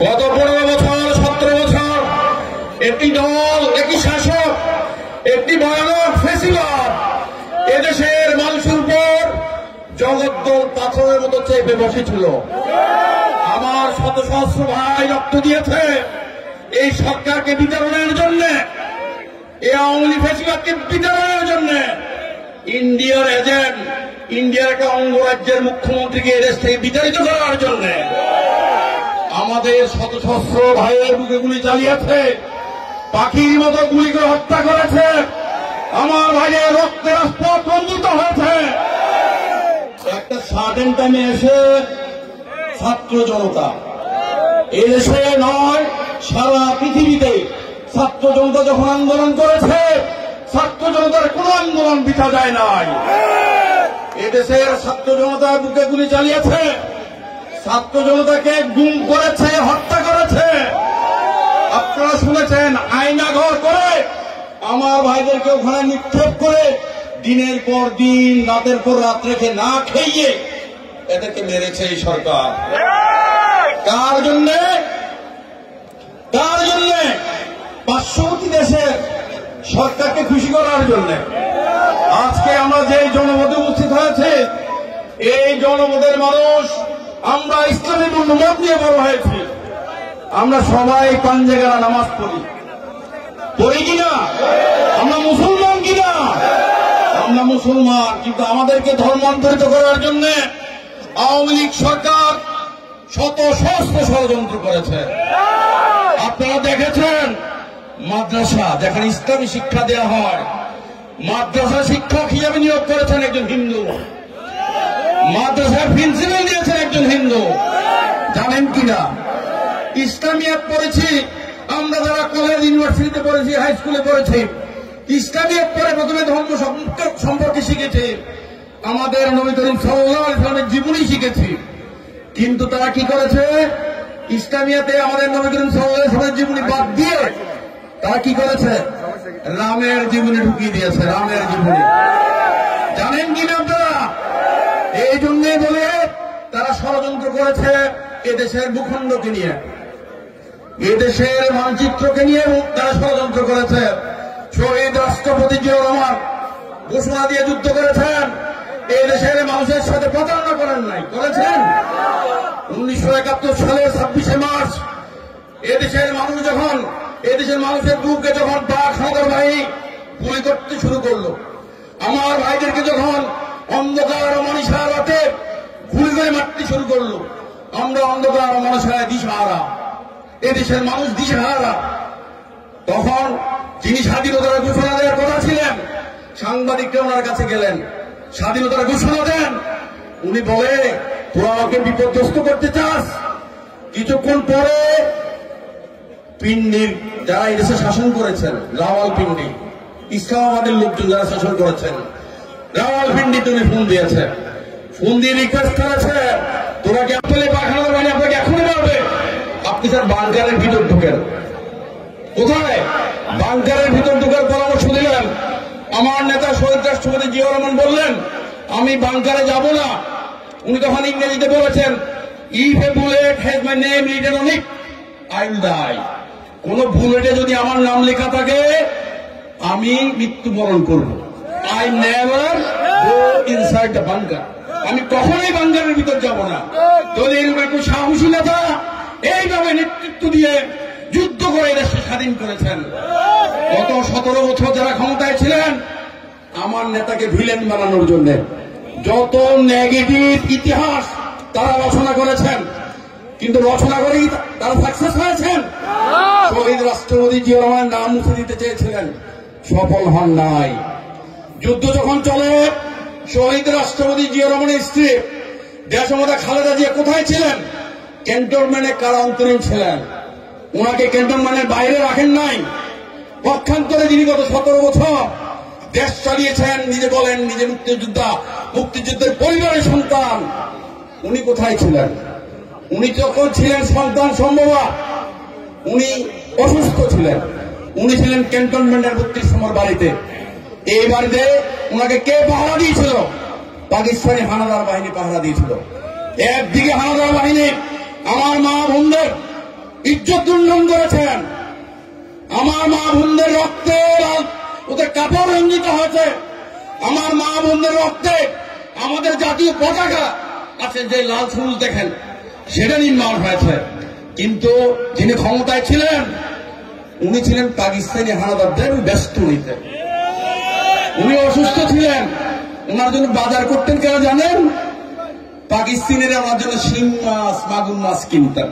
গত 15 বছর 17 বছর একটি দল, একটি শাসক, একটি ভয়ানক ফেসিবাদ এদেশের মানুষের উপর জগদ্দল পাথরের মতো চেপে বসেছিল। আমার শত সহস্র ভাই রক্ত দিয়েছে এই সরকারকে বিতরণের জন্য, এই আওয়ামী লীগ ফেসিবাদকে বিতরণের জন্য। ইন্ডিয়ার এজেন্ট, ইন্ডিয়ার একটা অঙ্গরাজ্যের মুখ্যমন্ত্রীকে এদেশ থেকে বিতাড়িত করার জন্য আমাদের শত সহস্র ভাইয়ের বুকে গুলি চালিয়েছে, পাখির মতো গুলি করে হত্যা করেছে। আমার ভাইয়ের রক্তে রাজপথ রঞ্জিত হয়েছে। একটা সার্টেন টাইমে এসে ছাত্র জনতা, এদেশে নয় সারা পৃথিবীতে ছাত্র জনতা যখন আন্দোলন করেছে, ছাত্র জনতার কোন আন্দোলন বৃথা যায় নাই। এদেশের ছাত্র জনতার বুকে গুলি চালিয়েছে, ছাত্র জনতাকে গুম করেছে, হত্যা করেছে। আপনারা শুনেছেন আয়নাঘর করে আমার ভাইদেরকে ওখানে নিক্ষেপ করে দিনের পর দিন, রাতের পর রাত রেখে না খেয়ে এদেরকে মেরেছে এই সরকার। কার জন্য? কার জন্য? পার্শ্ববর্তী দেশের সরকারকে খুশি করার জন্য। আজকে আমরা যে জনপদে উপস্থিত হয়েছে, এই জনপদের মানুষ, আমরা ইসলামী মূল্যবোধ নিয়ে বড় হয়েছি। আমরা সবাই পাঞ্জেগারা নামাজ পড়ি, পড়ি কিনা? আমরা মুসলমান কিনা? আমরা মুসলমান, কিন্তু আমাদেরকে ধর্মান্তরিত করার জন্য আওয়ামী লীগ সরকার শত সহস্র ষড়যন্ত্র করেছে। আপনারা দেখেছেন মাদ্রাসা যেখানে ইসলামী শিক্ষা দেওয়া হয়, মাদ্রাসা শিক্ষক হিসেবে নিয়োগ করেছেন একজন হিন্দু, মাদ্রাসার প্রিন্সিপাল দিয়েছেন একজন হিন্দু। জানেন কিনা? ইসলামিয়াত পড়েছি আমরা, যারা কলেজ ইউনিভার্সিটিতে পড়েছি, হাই স্কুলে পড়েছি, ইসলামিয়াত পরে প্রথমে ধর্ম সম্পর্কে শিখেছি, আমাদের নবী করিম সাল্লাল্লাহু আলাইহি ওয়াসাল্লামের জীবনী শিখেছি। কিন্তু তারা কি করেছে? ইসলামিয়াতে আমাদের নবী করিম সাল্লাল্লাহু আলাইহি ওয়াসাল্লামের জীবনী বাদ দিয়ে তারা কি করেছে? রামের জীবনী ঢুকিয়ে দিয়েছে, রামের জীবনী। জানেন কিনা আপনারা? এই জন্যই বলে তারা ষড়যন্ত্র করেছে এদেশের ভূখণ্ডকে নিয়ে, এদেশের মানচিত্রকে নিয়ে তারা ষড়যন্ত্র করেছে। শহীদ রাষ্ট্রপতি জিয়াউর রহমান ঘোষণা দিয়ে যুদ্ধ করেছেন, এদেশের মানুষের সাথে প্রতারণা করেন নাই? করেছেন। 1971 সালের 26শে মার্চ এদেশের মানুষ যখন, এদেশের মানুষের বুকে যখন পাক সাগর বাহিনী গুলি করতে শুরু করলো, আমার ভাইদেরকে যখন অন্ধকার ও মনীষার রাতে গুলি করে মারতে শুরু করলো, আমরা অন্ধকার ও মনীষায় দিশাহারা, এদেশের মানুষ দিশাহারা। তখন যিনি স্বাধীনতার ঘোষণা দেওয়ার কথা ছিলেন, সাংবাদিকরা ওনার কাছে গেলেন, স্বাধীনতার ঘোষণা দেন। উনি বলে, তোরা আমাকে বিপর্যস্ত করতে চাস? কিছুক্ষণ পরে পিন্ডির যারা এদেশে শাসন করেছেন, রাওয়ালপিন্ডি, ইসলামাবাদের লোকজন যারা শাসন করেছেন, রাওয়ালপিন্ডি তুমি ফোন দিয়েছে, ফোন দিয়ে রিকোয়েস্ট করেছে, তোরা ক্যাম্পলে পাখানোর মানে আপনাকে এখনই মারবে, আপনি স্যার বাংকারের ভিতর ঢুকেন। কোথায়? বাংকারের ভিতর ঢুকার পরামর্শ দিলেন। আমার নেতা শহীদ রাষ্ট্রপতি জিয়াউর রহমান বললেন, আমি বাংকারে যাব না। উনি তখন ইংরেজিতে বলেছেন, if a bullet has my name written on it, I will die. কোন বুলেটে যদি আমার নাম লেখা থাকে আমি মৃত্যুবরণ করব। I never go inside the bunker. আমি কখনোই বাংকারের ভিতর যাব না। যদি এরকম একটু সাহসী নেতা এইভাবে নেতৃত্ব দিয়ে যুদ্ধ করে দেশকে স্বাধীন করেছেন। গত 17 বছর যারা ক্ষমতায় ছিলেন আমার নেতাকে ভিলেন বানানোর জন্য যত নেগেটিভ ইতিহাস তারা রচনা করেছেন, কিন্তু রচনা করেই তারা সাকসেস হয়েছেন। শহীদ রাষ্ট্রপতি জিয়াউর রহমানের নাম মুছে দিতে চেয়েছিলেন, সফল হন নাই। যুদ্ধ যখন চলে, শহীদ রাষ্ট্রপতি জিয়াউর রহমানের স্ত্রী দেশমাতা খালেদা জিয়া কোথায় ছিলেন? ক্যান্টনমেন্টে কারান্তরীণ ছিলেন। ওনাকে ক্যান্টনমেন্টের বাইরে রাখেন নাই। পক্ষান্তরে যিনি গত 17 বছর দেশ চালিয়েছেন, নিজে বলেন নিজে মুক্তিযোদ্ধা, মুক্তিযুদ্ধের পরিবারের সন্তান, উনি কোথায় ছিলেন? উনি যখন ছিলেন সন্তান সম্ভবা, উনি অসুস্থ ছিলেন, উনি ছিলেন ক্যান্টনমেন্টের 32 নম্বর বাড়িতে। এই বাড়িতে ওনাকে কে পাহারা দিয়েছিল? পাকিস্তানি হানাদার বাহিনী পাহারা দিয়েছিল। একদিকে হানাদার বাহিনী আমার মা বোনদের ইজ্জত লুণ্ঠন করেছেন। আমার মা বোনদের রক্তে ওদের কাপড় রঞ্জিত হয়েছে। আমার মা বোনদের রক্তে আমাদের জাতীয় পতাকা আছে, যে লাল ফুল দেখেন সেটা নির্মাণ হয়েছে। কিন্তু যিনি ক্ষমতায় ছিলেন উনি ছিলেন পাকিস্তানি হানাদারদের বেষ্টনীতে। উনি অসুস্থ ছিলেন, ওনার জন্য বাজার করতেন কেন জানেন? পাকিস্তানিরা আমার জন্য শিং মাছ মাগুর মাছ কিনতেন।